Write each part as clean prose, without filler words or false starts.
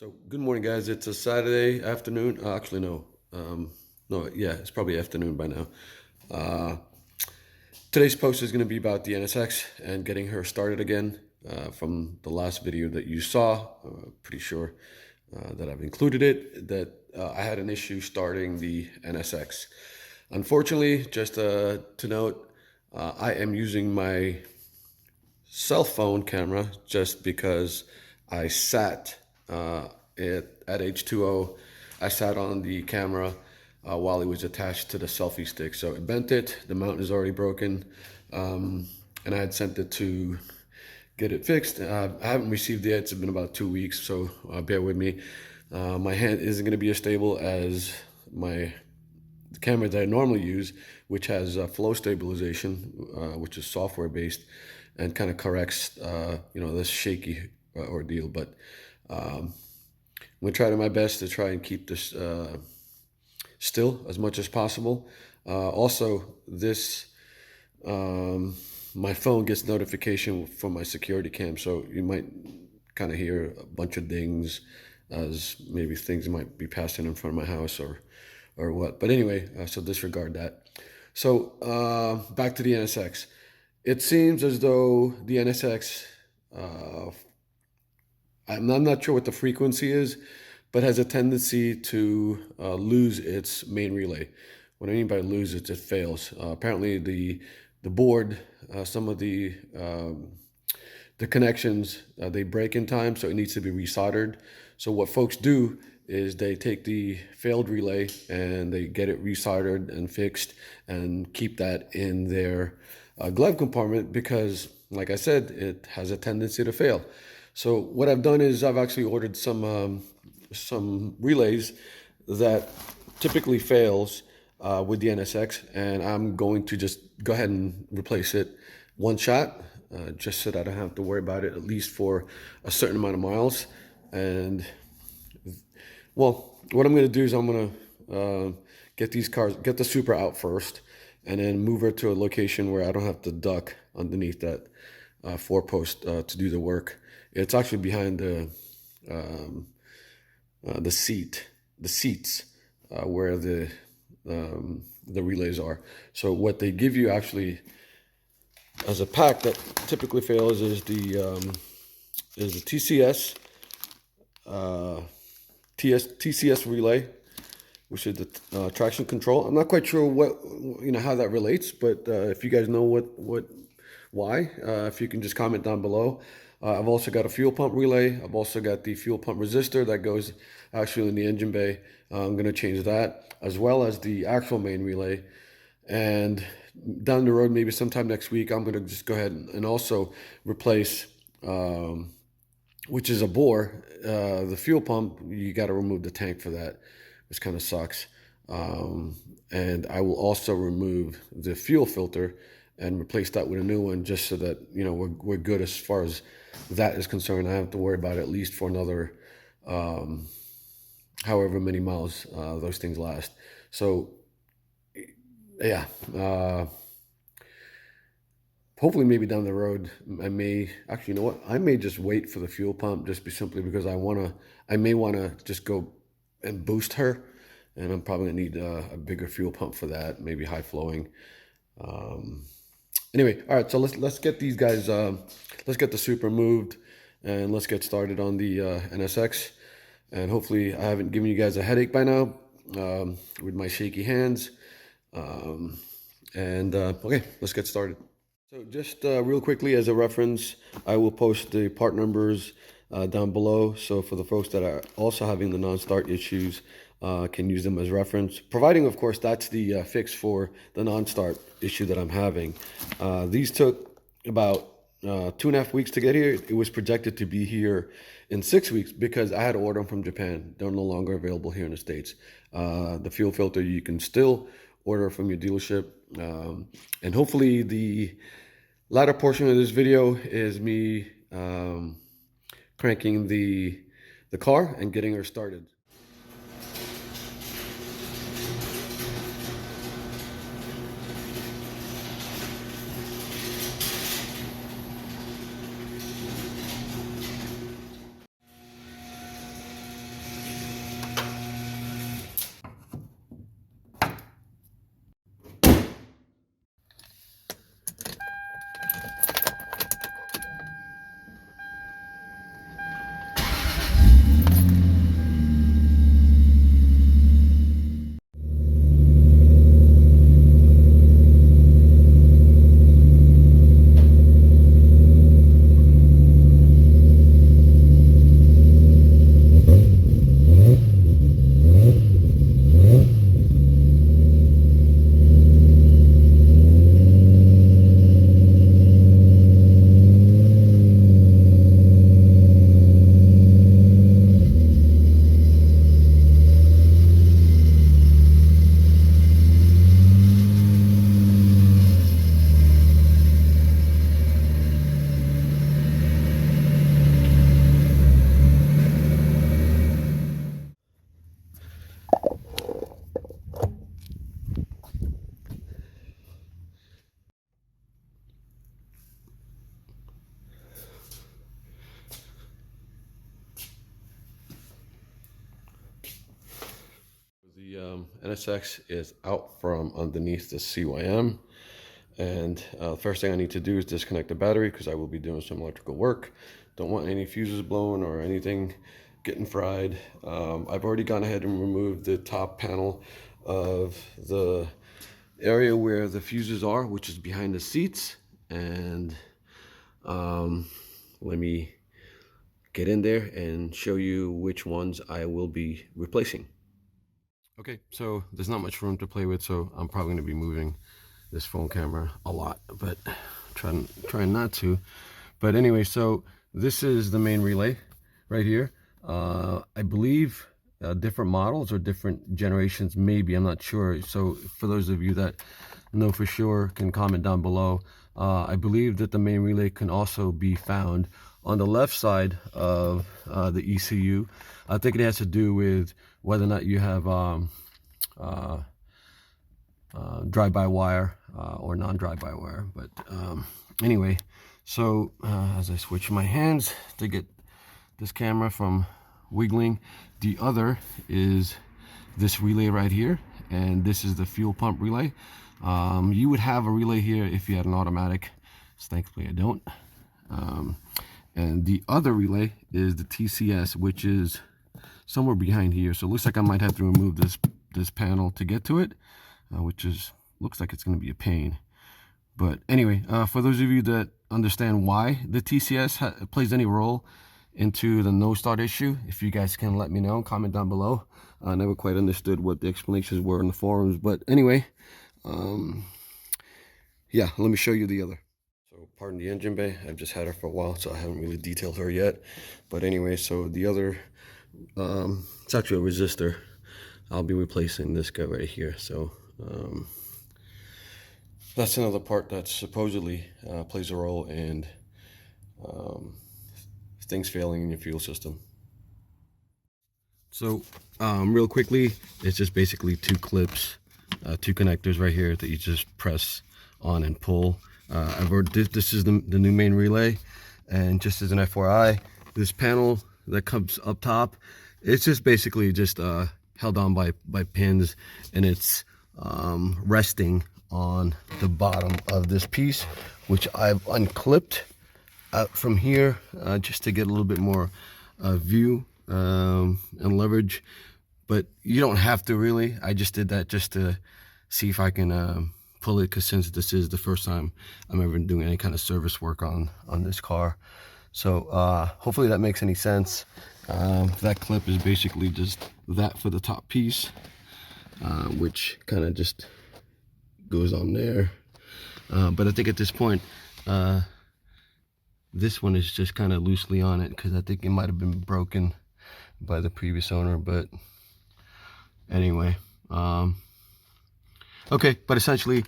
So good morning, guys. It's a Saturday afternoon. Actually, no. No, yeah, it's probably afternoon by now. Uh, Today's post is going to be about the NSX and getting her started again. From the last video that you saw, pretty sure that I've included it, that I had an issue starting the NSX. Unfortunately, just to note, I am using my cell phone camera just because I sat at H2O. I sat on the camera while it was attached to the selfie stick. So it bent it, the mount is already broken, and I had sent it to get it fixed. I haven't received it yet. It's been about 2 weeks, so bear with me. My hand isn't going to be as stable as the camera that I normally use, which has flow stabilization, which is software based, and kind of corrects this shaky ordeal. But I'm gonna try to my best to try and keep this still as much as possible. Also, this my phone gets notification from my security cam, so you might kind of hear a bunch of dings as maybe things might be passing in front of my house or what. But anyway, so disregard that. So back to the NSX. It seems as though the NSX, I'm not sure what the frequency is, but has a tendency to lose its main relay. What I mean by lose it fails. Apparently the board, some of the connections, they break in time, so it needs to be resoldered. So what folks do is they take the failed relay and they get it resoldered and fixed and keep that in their glove compartment because, like I said, it has a tendency to fail. So what I've done is I've actually ordered some relays that typically fails with the NSX, and I'm going to just go ahead and replace it one shot, just so that I don't have to worry about it at least for a certain amount of miles. And well, what I'm going to do is I'm going to get the Super out first, and then move her to a location where I don't have to duck underneath that four post to do the work. It's actually behind the seats where the relays are. So what they give you actually as a pack that typically fails is the TCS TCS relay, which is the traction control. I'm not quite sure how that relates, but if you guys know why, if you can just comment down below. I've also got a fuel pump relay. I've also got the fuel pump resistor that goes actually in the engine bay. I'm going to change that, as well as the actual main relay. And down the road, maybe sometime next week, I'm going to just go ahead and also replace, which is a bore, the fuel pump. You got to remove the tank for that, which kind of sucks. And I will also remove the fuel filter and replace that with a new one, just so that we're good as far as that is concerned. I don't have to worry about it at least for another however many miles those things last. So yeah, hopefully maybe down the road I may actually, you know what, I may just wait for the fuel pump, just simply because I may want to just go and boost her, and I'm probably gonna need a bigger fuel pump for that, maybe high flowing. Anyway, all right, so let's get these guys, let's get the Super moved, and let's get started on the NSX. And hopefully I haven't given you guys a headache by now with my shaky hands. Okay, let's get started. So just real quickly as a reference, I will post the part numbers down below. So for the folks that are also having the non-start issues, can use them as reference, providing, of course, that's the fix for the non-start issue that I'm having. These took about 2.5 weeks to get here. It was projected to be here in 6 weeks because I had to order them from Japan. They're no longer available here in the States. The fuel filter you can still order from your dealership. And hopefully the latter portion of this video is me cranking the car and getting her started. The NSX is out from underneath the CYM, and first thing I need to do is disconnect the battery because I will be doing some electrical work. Don't want any fuses blown or anything getting fried. I've already gone ahead and removed the top panel of the area where the fuses are, which is behind the seats, and let me get in there and show you which ones I will be replacing. Okay, so there's not much room to play with, so I'm probably going to be moving this phone camera a lot, but trying not to. But anyway, so this is the main relay right here. I believe different models or different generations, maybe, I'm not sure. So for those of you that know for sure, can comment down below. I believe that the main relay can also be found on the left side of the ECU. I think it has to do with whether or not you have drive-by-wire or non-drive-by-wire. But anyway, so as I switch my hands to get this camera from wiggling, the other is this relay right here, and this is the fuel pump relay. You would have a relay here if you had an automatic. Thankfully I don't. And the other relay is the TCS, which is somewhere behind here. So it looks like I might have to remove this panel to get to it, which looks like it's going to be a pain. But anyway, for those of you that understand why the TCS plays any role into the no start issue, if you guys can let me know, comment down below. I never quite understood what the explanations were in the forums, but anyway, yeah, let me show you the other. So pardon the engine bay, I've just had her for a while, so I haven't really detailed her yet. But anyway, so the other, it's actually a resistor. I'll be replacing this guy right here. So that's another part that supposedly plays a role in things failing in your fuel system. So real quickly, it's just basically two clips, two connectors right here that you just press on and pull. This is the new main relay, and just as an FYI, this panel that comes up top, it's just basically just held on by pins, and it's resting on the bottom of this piece, which I've unclipped out from here just to get a little bit more view and leverage. But you don't have to really. I just did that just to see if I can pull it, because since this is the first time I'm ever doing any kind of service work on this car. So hopefully that makes any sense. That clip is basically just that for the top piece, which kind of just goes on there. But I think at this point, this one is just kind of loosely on it, because I think it might have been broken by the previous owner. But anyway, okay, but essentially,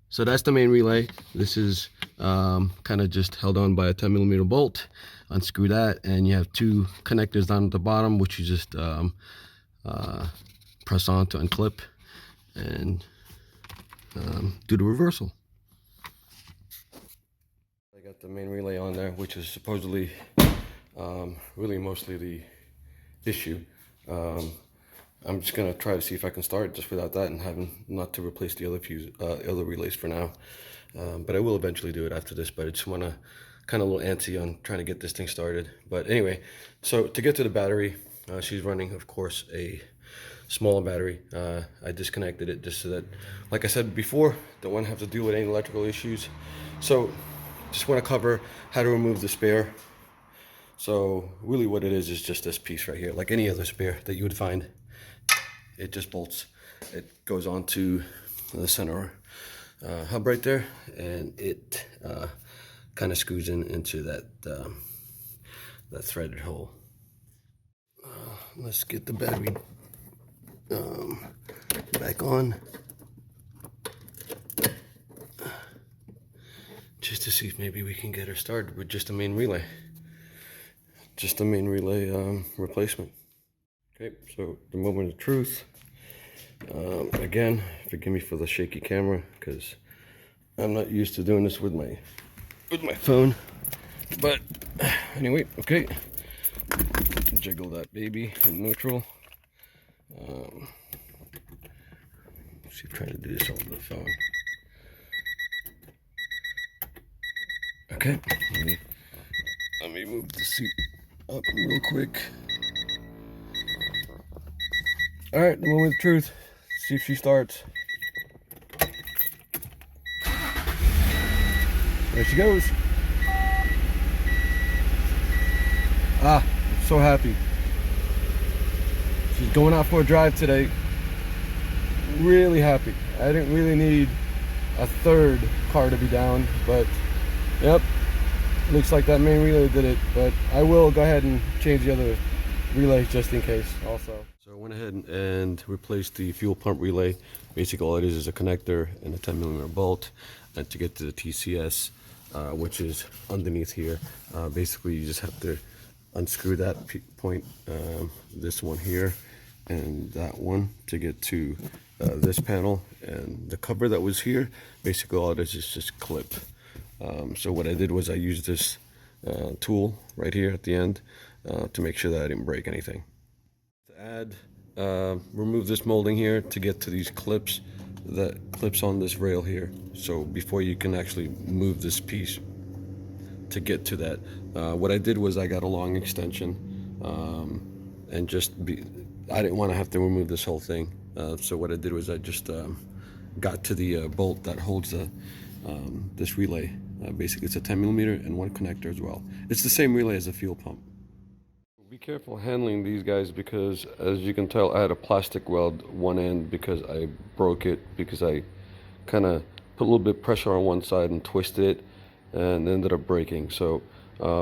so that's the main relay. This is kind of just held on by a 10mm bolt. Unscrew that, and you have two connectors down at the bottom, which you just press on to unclip and do the reversal. I got the main relay on there, which is supposedly really mostly the issue. I'm just gonna try to see if I can start just without that, and having not to replace the other relays for now. But I will eventually do it after this. But I just wanna kind of a little antsy on trying to get this thing started. But anyway, so to get to the battery, she's running, of course, a smaller battery. I disconnected it just so that, like I said before, don't want to have to deal with any electrical issues. So just want to cover how to remove the spare. So really what it is just this piece right here, like any other spare that you would find. It just bolts. It goes onto the center hub right there, and it kind of screws into that threaded hole. Let's get the battery back on, just to see if maybe we can get her started with just a main relay. Just a main relay replacement. Okay, so the moment of truth. Again, forgive me for the shaky camera, because I'm not used to doing this with my phone. But anyway, okay. Jiggle that baby in neutral. See, I'm trying to do this over the phone. Okay, let me move the seat up real quick. All right, the moment of truth. See if she starts. There she goes. Ah, I'm so happy. She's going out for a drive today. Really happy. I didn't really need a third car to be down, but yep, looks like that main relay did it. But I will go ahead and change the other relays just in case also. So I went ahead and replaced the fuel pump relay. Basically all it is a connector and a 10mm bolt to get to the TCS, which is underneath here. Basically you just have to unscrew that point, this one here and that one to get to this panel, and the cover that was here, basically all it is just clip. So what I did was I used this tool right here at the end to make sure that I didn't break anything. To add, remove this molding here to get to these clips that clips on this rail here. So before you can actually move this piece to get to that, what I did was I got a long extension and I didn't want to have to remove this whole thing. So what I did was I just got to the bolt that holds this relay. Basically it's a 10mm and one connector as well. It's the same relay as a fuel pump. Be careful handling these guys because as you can tell I had a plastic weld one end because I broke it because I kind of put a little bit of pressure on one side and twisted it and ended up breaking. So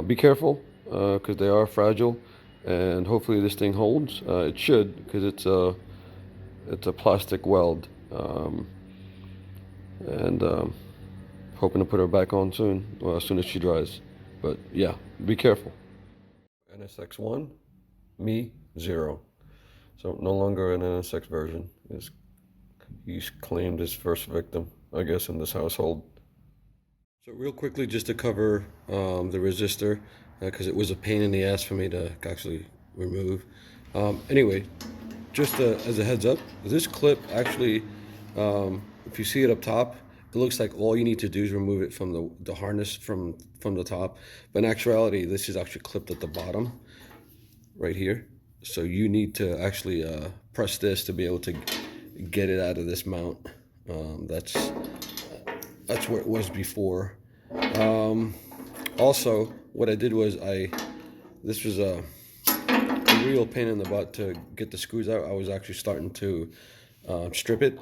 be careful because they are fragile, and hopefully this thing holds. It should, because it's a plastic weld, and hoping to put her back on soon, well, as soon as she dries. But yeah, be careful. NSX 1, me 0. So no longer an NSX version. He's claimed his first victim, I guess, in this household. So real quickly, just to cover the resistor, because it was a pain in the ass for me to actually remove. Anyway, just as a heads up, this clip actually, if you see it up top, it looks like all you need to do is remove it from the harness from the top. But in actuality, this is actually clipped at the bottom, right here. So you need to actually press this to be able to get it out of this mount. That's where it was before. Also, what I did was this was a real pain in the butt to get the screws out. I was actually starting to strip it.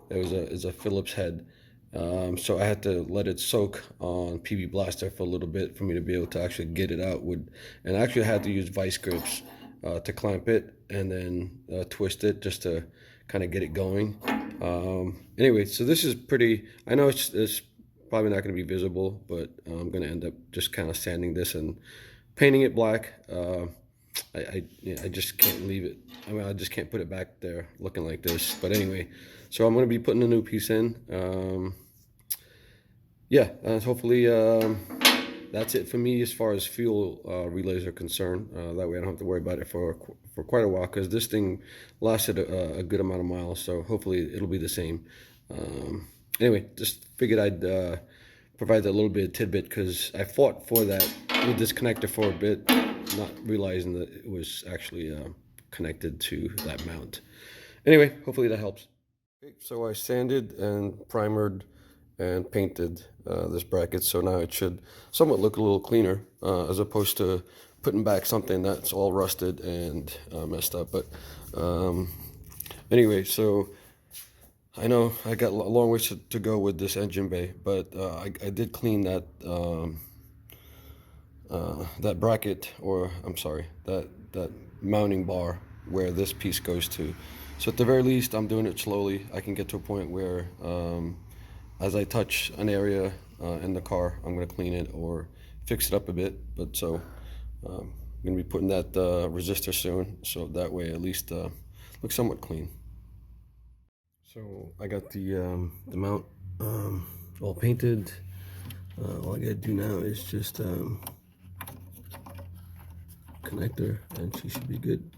It's a Phillips head. So I had to let it soak on PB Blaster for a little bit for me to be able to actually get it out. And I actually had to use vice grips to clamp it and then twist it just to kind of get it going. Anyway, so this is pretty, I know it's probably not going to be visible, but I'm going to end up just kind of sanding this and painting it black. I just can't leave it. I mean, I just can't put it back there looking like this. But anyway, so I'm going to be putting a new piece in. Yeah, hopefully that's it for me as far as fuel relays are concerned. That way I don't have to worry about it for quite a while, because this thing lasted a good amount of miles. So hopefully it'll be the same. Anyway, just figured I'd provide that little bit of tidbit, because I fought for that with this connector for a bit, not realizing that it was actually connected to that mount. Anyway, hopefully that helps. Okay, so I sanded and primered and painted this bracket, so now it should somewhat look a little cleaner, as opposed to putting back something that's all rusted and messed up. But anyway, so I know I got a long ways to go with this engine bay, but I did clean that that bracket, or I'm sorry, that mounting bar where this piece goes to. So at the very least, I'm doing it slowly. I can get to a point where as I touch an area in the car, I'm going to clean it or fix it up a bit. But so I'm going to be putting that resistor soon, so that way at least looks somewhat clean. So I got the mount all painted. All I got to do now is just connector, and she should be good.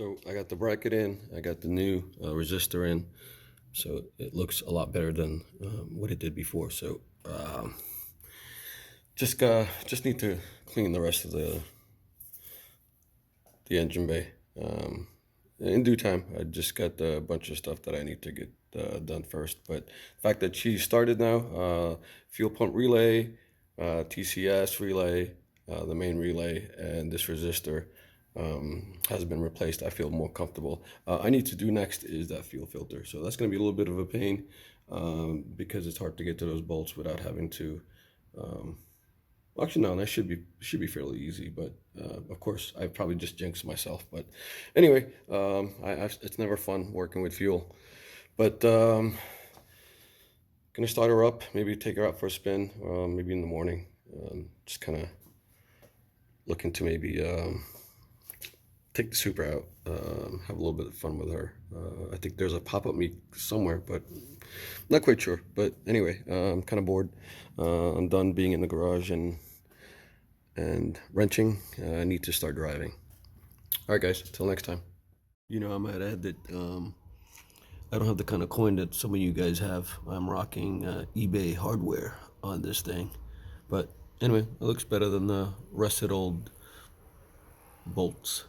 So I got the bracket in, I got the new resistor in, so it looks a lot better than what it did before. So just need to clean the rest of the engine bay. In due time. I just got a bunch of stuff that I need to get done first. But the fact that she started now, fuel pump relay, TCS relay, the main relay, and this resistor has been replaced, I feel more comfortable. I need to do next is that fuel filter. So that's going to be a little bit of a pain because it's hard to get to those bolts without having to actually, no, that should be fairly easy, but of course, I probably just jinxed myself. But anyway, it's never fun working with fuel. But gonna start her up, maybe take her out for a spin, maybe in the morning. Just kind of looking to maybe take the Super out, have a little bit of fun with her. I think there's a pop-up meet somewhere, but not quite sure. But anyway, I'm kind of bored. I'm done being in the garage and wrenching. I need to start driving. All right, guys, till next time. You know, I might add that I don't have the kind of coin that some of you guys have. I'm rocking eBay hardware on this thing. But anyway, it looks better than the rusted old bolts.